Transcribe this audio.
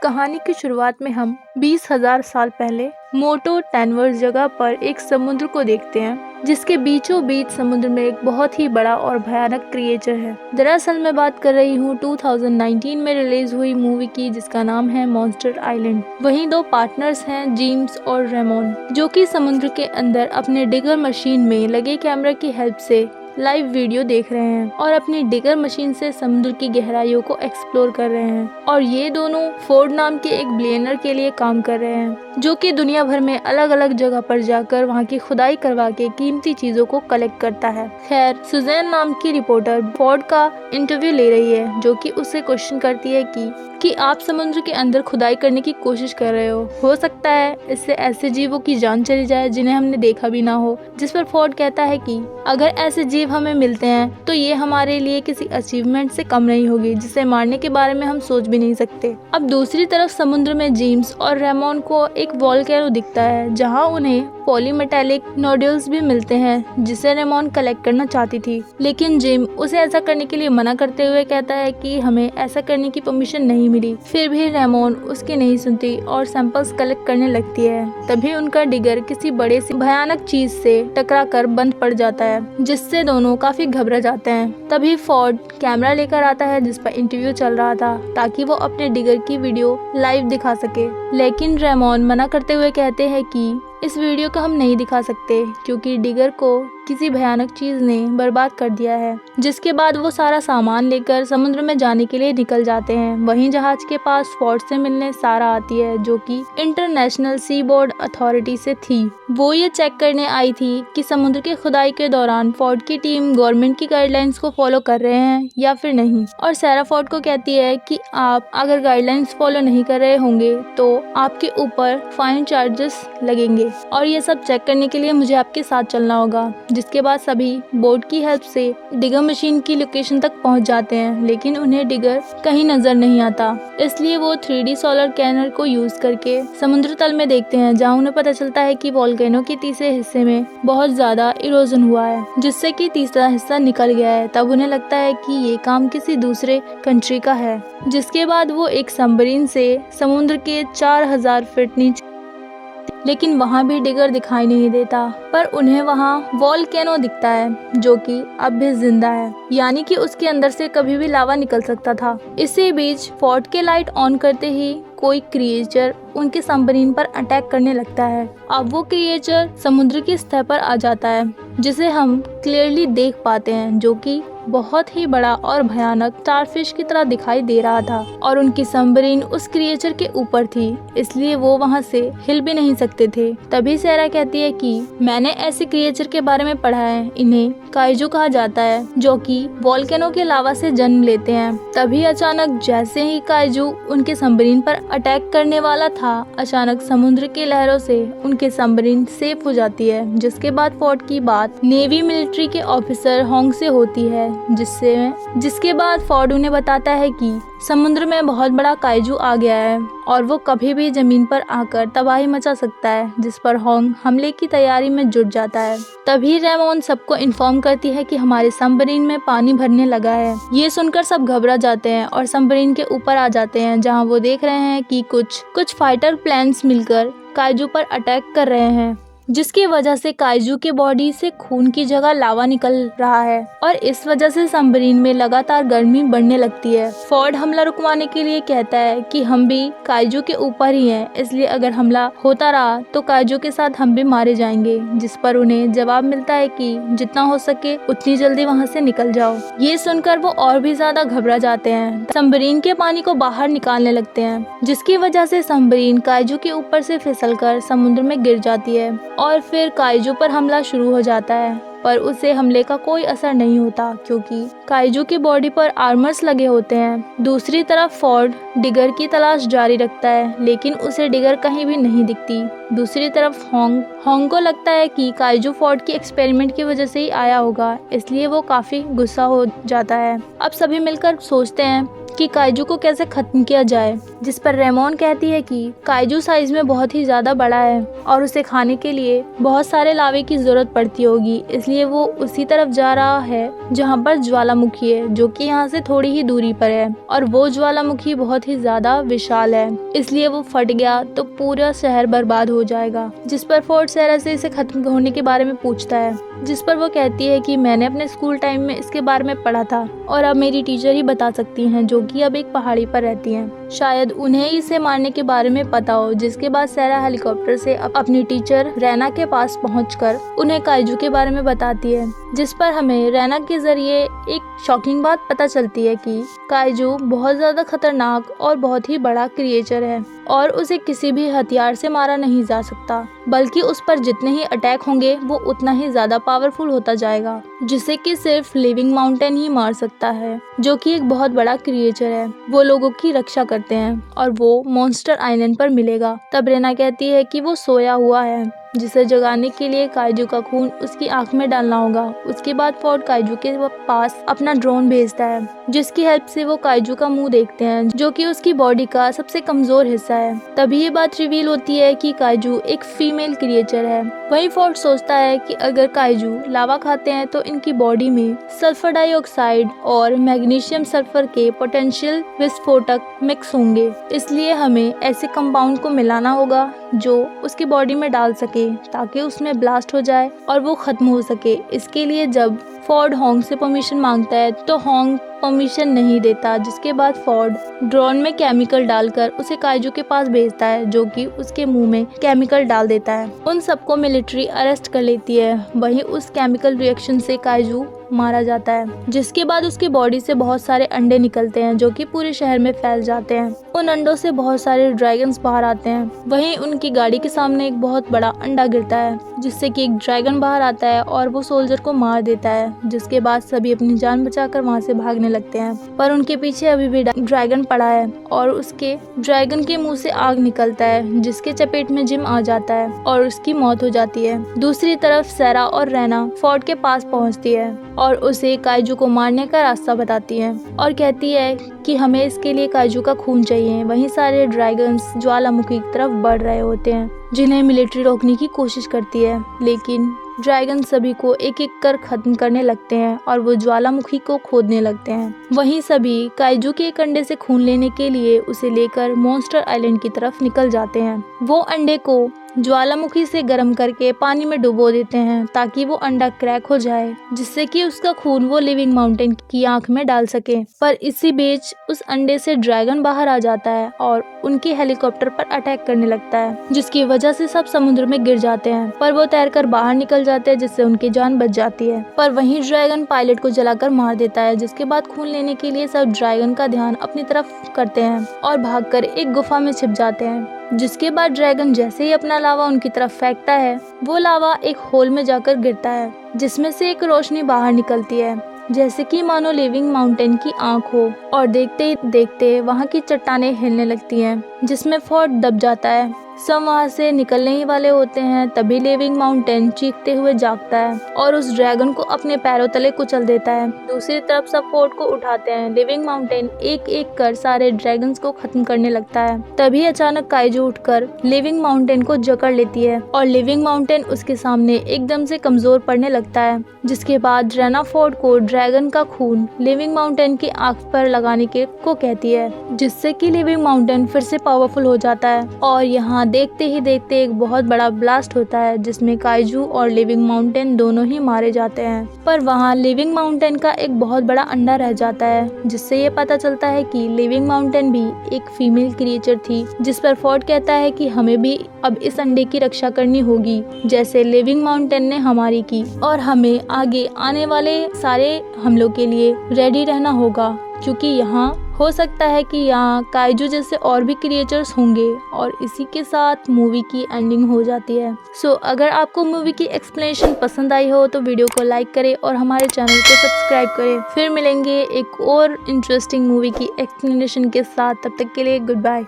कहानी की शुरुआत में हम 20,000 साल पहले मोटो टैनवर्स जगह पर एक समुद्र को देखते हैं, जिसके बीचों बीच समुद्र में एक बहुत ही बड़ा और भयानक क्रिएचर है। दरअसल मैं बात कर रही हूँ 2019 में रिलीज हुई मूवी की, जिसका नाम है मॉन्स्टर आइलैंड। वहीं दो पार्टनर्स हैं, जेम्स और रेमोन, जो कि समुद्र के अंदर अपने डिगर मशीन में लगे कैमरा की हेल्प से लाइव वीडियो देख रहे हैं और अपनी डिगर मशीन से समुद्र की गहराइयों को एक्सप्लोर कर रहे हैं। और ये दोनों फोर्ड नाम के एक बिलियनर के लिए काम कर रहे हैं, जो कि दुनिया भर में अलग अलग जगह पर जाकर वहाँ की खुदाई करवा के कीमती चीजों को कलेक्ट करता है। खैर, सुजैन नाम की रिपोर्टर फोर्ड का इंटरव्यू ले रही है, जो कि उससे क्वेश्चन करती है कि आप समुद्र के अंदर खुदाई करने की कोशिश कर रहे हो सकता है इससे ऐसे जीवों की जान चली जाए जिन्हें हमने देखा भी ना हो। जिस पर फोर्ड कहता है कि अगर ऐसे जीव हमें मिलते हैं तो ये हमारे लिए किसी अचीवमेंट से कम नहीं होगी, जिसे मारने के बारे में हम सोच भी नहीं सकते। अब दूसरी तरफ समुद्र में जेम्स और रेमोन को एक वोल्केनो दिखता है, जहाँ उन्हें पॉलीमेटेलिक नोड्यूल्स भी मिलते हैं, जिसे रेमोन कलेक्ट करना चाहती थी। लेकिन जिम उसे ऐसा करने के लिए मना करते हुए कहता है कि हमें ऐसा करने की परमिशन नहीं मिली। फिर भी रेमोन उसकी नहीं सुनती और सैंपल्स कलेक्ट करने लगती है। तभी उनका डिगर किसी बड़े सी भयानक चीज से टकराकर बंद पड़ जाता है, जिससे दोनों काफी घबरा जाते हैं। तभी फोर्ड कैमरा लेकर आता है, जिस पर इंटरव्यू चल रहा था, ताकि वो अपने डिगर की वीडियो लाइव दिखा सके। लेकिन रेमोन मना करते हुए कहते हैं कि इस वीडियो को हम नहीं दिखा सकते, क्योंकि डिगर को किसी भयानक चीज ने बर्बाद कर दिया है। जिसके बाद वो सारा सामान लेकर समुद्र में जाने के लिए निकल जाते हैं। वहीं जहाज के पास फोर्ड से मिलने सारा आती है, जो कि इंटरनेशनल सी बोर्ड अथॉरिटी से थी। वो ये चेक करने आई थी कि समुद्र की खुदाई के दौरान फोर्ड की टीम गवर्नमेंट की गाइडलाइंस को फॉलो कर रहे हैं या फिर नहीं। और सारा फोर्ड को कहती है कि आप अगर गाइडलाइंस फॉलो नहीं कर रहे होंगे तो आपके ऊपर फाइन चार्जेस लगेंगे, और ये सब चेक करने के लिए मुझे आपके साथ चलना होगा। जिसके बाद सभी बोट की हेल्प से डिगर मशीन की लोकेशन तक पहुंच जाते हैं, लेकिन उन्हें डिगर कहीं नजर नहीं आता। इसलिए वो 3D सोलर कैनर को यूज करके समुद्र तल में देखते हैं, जहां उन्हें पता चलता है कि वोल्केनो के तीसरे हिस्से में बहुत ज्यादा इरोजन हुआ है, जिससे कि तीसरा हिस्सा निकल गया है। तब उन्हें लगता है कि ये काम किसी दूसरे कंट्री का है। जिसके बाद वो एक सबमरीन से समुद्र के 4000 फीट नीचे, लेकिन वहाँ भी डिगर दिखाई नहीं देता, पर उन्हें वहाँ वोल्केनो दिखता है, जो कि अब भी जिंदा है, यानी कि उसके अंदर से कभी भी लावा निकल सकता था। इसी बीच फोर्ड के लाइट ऑन करते ही कोई क्रिएचर उनके सबमरीन पर अटैक करने लगता है। अब वो क्रिएचर समुद्र की सतह पर आ जाता है, जिसे हम क्लियरली देख पाते हैं, जो कि बहुत ही बड़ा और भयानक स्टारफिश की तरह दिखाई दे रहा था। और उनकी सबमरीन उस क्रिएचर के ऊपर थी, इसलिए वो वहाँ से हिल भी नहीं सकते थे। तभी सारा कहती है कि मैंने ऐसे क्रिएचर के बारे में पढ़ा है, इन्हें काइजू कहा जाता है, जो कि वोल्केनो के लावा से जन्म लेते हैं। तभी अचानक जैसे ही काइजू उनके सबमरीन पर अटैक करने वाला था, अचानक समुद्र की लहरों से उनके सबमरीन सेफ हो जाती है। जिसके बाद फोर्ड की बात नेवी मिलिट्री के ऑफिसर होंग से होती है, जिसके बाद फोर्ड उन्हें बताता है कि समुद्र में बहुत बड़ा काइजू आ गया है और वो कभी भी जमीन पर आकर तबाही मचा सकता है। जिस पर होंग हमले की तैयारी में जुट जाता है। तभी रेमोन सबको इन्फॉर्म करती है कि हमारे सबमरीन में पानी भरने लगा है। ये सुनकर सब घबरा जाते हैं और सबमरीन के ऊपर आ जाते हैं, जहां वो देख रहे हैं कि कुछ फाइटर प्लेन्स मिलकर काइजू पर अटैक कर रहे हैं, जिसकी वजह से काइजू के बॉडी से खून की जगह लावा निकल रहा है और इस वजह से सबमरीन में लगातार गर्मी बढ़ने लगती है। फोर्ड हमला रुकवाने के लिए कहता है कि हम भी काइजू के ऊपर ही हैं, इसलिए अगर हमला होता रहा तो काइजू के साथ हम भी मारे जाएंगे। जिस पर उन्हें जवाब मिलता है कि जितना हो सके उतनी जल्दी वहाँ से निकल जाओ। ये सुनकर वो और भी ज्यादा घबरा जाते हैं, सबमरीन के पानी को बाहर निकालने लगते हैं, जिसकी वजह से सबमरीन काइजू के ऊपर से फिसलकर समुद्र में गिर जाती है और फिर काइजू पर हमला शुरू हो जाता है। पर उसे हमले का कोई असर नहीं होता, क्योंकि काइजू की बॉडी पर आर्मर्स लगे होते हैं। दूसरी तरफ फोर्ड डिगर की तलाश जारी रखता है, लेकिन उसे डिगर कहीं भी नहीं दिखती। दूसरी तरफ होंग को लगता है कि काइजू फोर्ड की एक्सपेरिमेंट की वजह से ही आया होगा, इसलिए वो काफी गुस्सा हो जाता है। अब सभी मिलकर सोचते हैं कि काइजू को कैसे खत्म किया जाए, जिस पर रेमोन कहती है कि काइजू साइज में बहुत ही ज्यादा बड़ा है और उसे खाने के लिए बहुत सारे लावे की जरूरत पड़ती होगी, इसलिए वो उसी तरफ जा रहा है जहाँ पर ज्वालामुखी है, जो कि यहाँ से थोड़ी ही दूरी पर है। और वो ज्वालामुखी बहुत ही ज्यादा विशाल है, इसलिए वो फट गया तो पूरा शहर बर्बाद हो जाएगा। जिस पर फोर्ड सेरा से इसे खत्म होने के बारे में पूछता है, जिस पर वो कहती है कि मैंने अपने स्कूल टाइम में इसके बारे में पढ़ा था और अब मेरी टीचर ही बता सकती हैं, जो कि अब एक पहाड़ी पर रहती हैं। शायद उन्हें इसे मारने के बारे में पता हो। जिसके बाद सेरा हेलीकॉप्टर से अपनी टीचर रैना के पास पहुंचकर उन्हें काइजू के बारे में बताती है, जिस पर हमें रैना के जरिए एक शॉकिंग बात पता चलती है कि काइजू बहुत ज्यादा खतरनाक और बहुत ही बड़ा क्रिएचर है और उसे किसी भी हथियार से मारा नहीं जा सकता, बल्कि उस पर जितने ही अटैक होंगे वो उतना ही ज्यादा पावरफुल होता जाएगा, जिसे कि सिर्फ लिविंग माउंटेन ही मार सकता है, जो कि एक बहुत बड़ा क्रिएचर है। वो लोगों की रक्षा करते हैं और वो मॉन्स्टर आइलैंड पर मिलेगा। तब रेना कहती है कि वो सोया हुआ है, जिसे जगाने के लिए काइजू का खून उसकी आंख में डालना होगा। उसके बाद फोर्ड काइजू के पास अपना ड्रोन भेजता है, जिसकी हेल्प से वो काइजू का मुंह देखते हैं, जो कि उसकी बॉडी का सबसे कमजोर हिस्सा है। तभी ये बात रिवील होती है कि काइजू एक फीमेल क्रिएचर है। वहीं फोर्ड सोचता है कि अगर काइजू लावा खाते हैं तो इनकी बॉडी में सल्फर डाइऑक्साइड और मैग्नीशियम सल्फर के पोटेंशियल विस्फोटक मिक्स होंगे, इसलिए हमें ऐसे कंपाउंड को मिलाना होगा जो उसकी बॉडी में डाल सके ताकि उसमें ब्लास्ट हो जाए और वो खत्म हो सके। इसके लिए जब फोर्ड होंग से परमिशन मांगता है तो होंग परमिशन नहीं देता, जिसके बाद फोर्ड ड्रोन में केमिकल डालकर उसे काइजू के पास भेजता है, जो कि उसके मुंह में केमिकल डाल देता है। उन सबको मिलिट्री अरेस्ट कर लेती है। वहीं उस केमिकल रिएक्शन से काइजू मारा जाता है, जिसके बाद उसकी बॉडी से बहुत सारे अंडे निकलते हैं, जो कि पूरे शहर में फैल जाते हैं। उन अंडों से बहुत सारे ड्रैगन्स बाहर आते हैं। वहीं उनकी गाड़ी के सामने एक बहुत बड़ा अंडा गिरता है, जिससे कि एक ड्रैगन बाहर आता है और वो सोल्जर को मार देता है, जिसके बाद सभी अपनी जान बचाकर वहां से भागने लगते हैं। पर उनके पीछे अभी भी ड्रैगन पड़ा है और उसके ड्रैगन के मुंह से आग निकलता है, जिसके चपेट में जिम आ जाता है और उसकी मौत हो जाती है। दूसरी तरफ सेरा और रैना फोर्ड के पास पहुंचती है और उसे काइजू को मारने का रास्ता बताती है और कहती है कि हमें इसके लिए काइजू का खून चाहिए। वहीं सारे ड्रैगन्स ज्वालामुखी की तरफ बढ़ रहे होते हैं, जिन्हें मिलिट्री रोकने की कोशिश करती है, लेकिन ड्रैगन सभी को एक एक कर खत्म करने लगते हैं और वो ज्वालामुखी को खोदने लगते हैं। वहीं सभी काइजू के एक अंडे से खून लेने के लिए उसे लेकर मॉन्स्टर आइलैंड की तरफ निकल जाते हैं। वो अंडे को ज्वालामुखी से गर्म करके पानी में डुबो देते हैं ताकि वो अंडा क्रैक हो जाए, जिससे कि उसका खून वो लिविंग माउंटेन की आंख में डाल सके। पर इसी बीच उस अंडे से ड्रैगन बाहर आ जाता है और उनके हेलीकॉप्टर पर अटैक करने लगता है, जिसकी वजह से सब समुद्र में गिर जाते हैं। पर वो तैरकर बाहर निकल जाते हैं, जिससे उनकी जान बच जाती है। पर वहीं ड्रैगन पायलट को जलाकर मार देता है, जिसके बाद खून लेने के लिए सब ड्रैगन का ध्यान अपनी तरफ करते हैं और भागकर एक गुफा में छिप जाते हैं। जिसके बाद ड्रैगन जैसे ही अपना लावा उनकी तरफ फेंकता है, वो लावा एक होल में जाकर गिरता है, जिसमें से एक रोशनी बाहर निकलती है, जैसे कि मानो लिविंग माउंटेन की आंख हो। और देखते ही देखते वहाँ की चट्टानें हिलने लगती हैं, जिसमें फोर्ड दब जाता है। सब वहाँ से निकलने ही वाले होते हैं, तभी लिविंग माउंटेन चीखते हुए जागता है और उस ड्रैगन को अपने पैरों तले कुचल देता है। दूसरी तरफ सब फोर्ड को उठाते हैं। लिविंग माउंटेन एक एक कर सारे ड्रैगन्स को खत्म करने लगता है। तभी अचानक काइजू उठकर लिविंग माउंटेन को जकड़ लेती है और लिविंग माउंटेन उसके सामने एकदम से कमजोर पड़ने लगता है। जिसके बाद रैना फोर्ड को ड्रैगन का खून लिविंग माउंटेन की आंख पर लगाने को कहती है, जिससे कि लिविंग माउंटेन फिर से पावरफुल हो जाता है। और यहाँ देखते ही देखते एक बहुत बड़ा ब्लास्ट होता है, जिसमें काइजू और लिविंग माउंटेन दोनों ही मारे जाते हैं। पर वहाँ लिविंग माउंटेन का एक बहुत बड़ा अंडा रह जाता है, जिससे ये पता चलता है कि लिविंग माउंटेन भी एक फीमेल क्रिएचर थी। जिस पर फोर्ड कहता है कि हमें भी अब इस अंडे की रक्षा करनी होगी, जैसे लिविंग माउंटेन ने हमारी की, और हमें आगे आने वाले सारे हमलों के लिए रेडी रहना होगा, क्योंकि यहाँ हो सकता है कि यहाँ काइजू जैसे और भी क्रिएचर्स होंगे। और इसी के साथ मूवी की एंडिंग हो जाती है। सो अगर आपको मूवी की एक्सप्लेनेशन पसंद आई हो तो वीडियो को लाइक करें और हमारे चैनल को सब्सक्राइब करें। फिर मिलेंगे एक और इंटरेस्टिंग मूवी की एक्सप्लेनेशन के साथ। तब तक के लिए गुड बाय।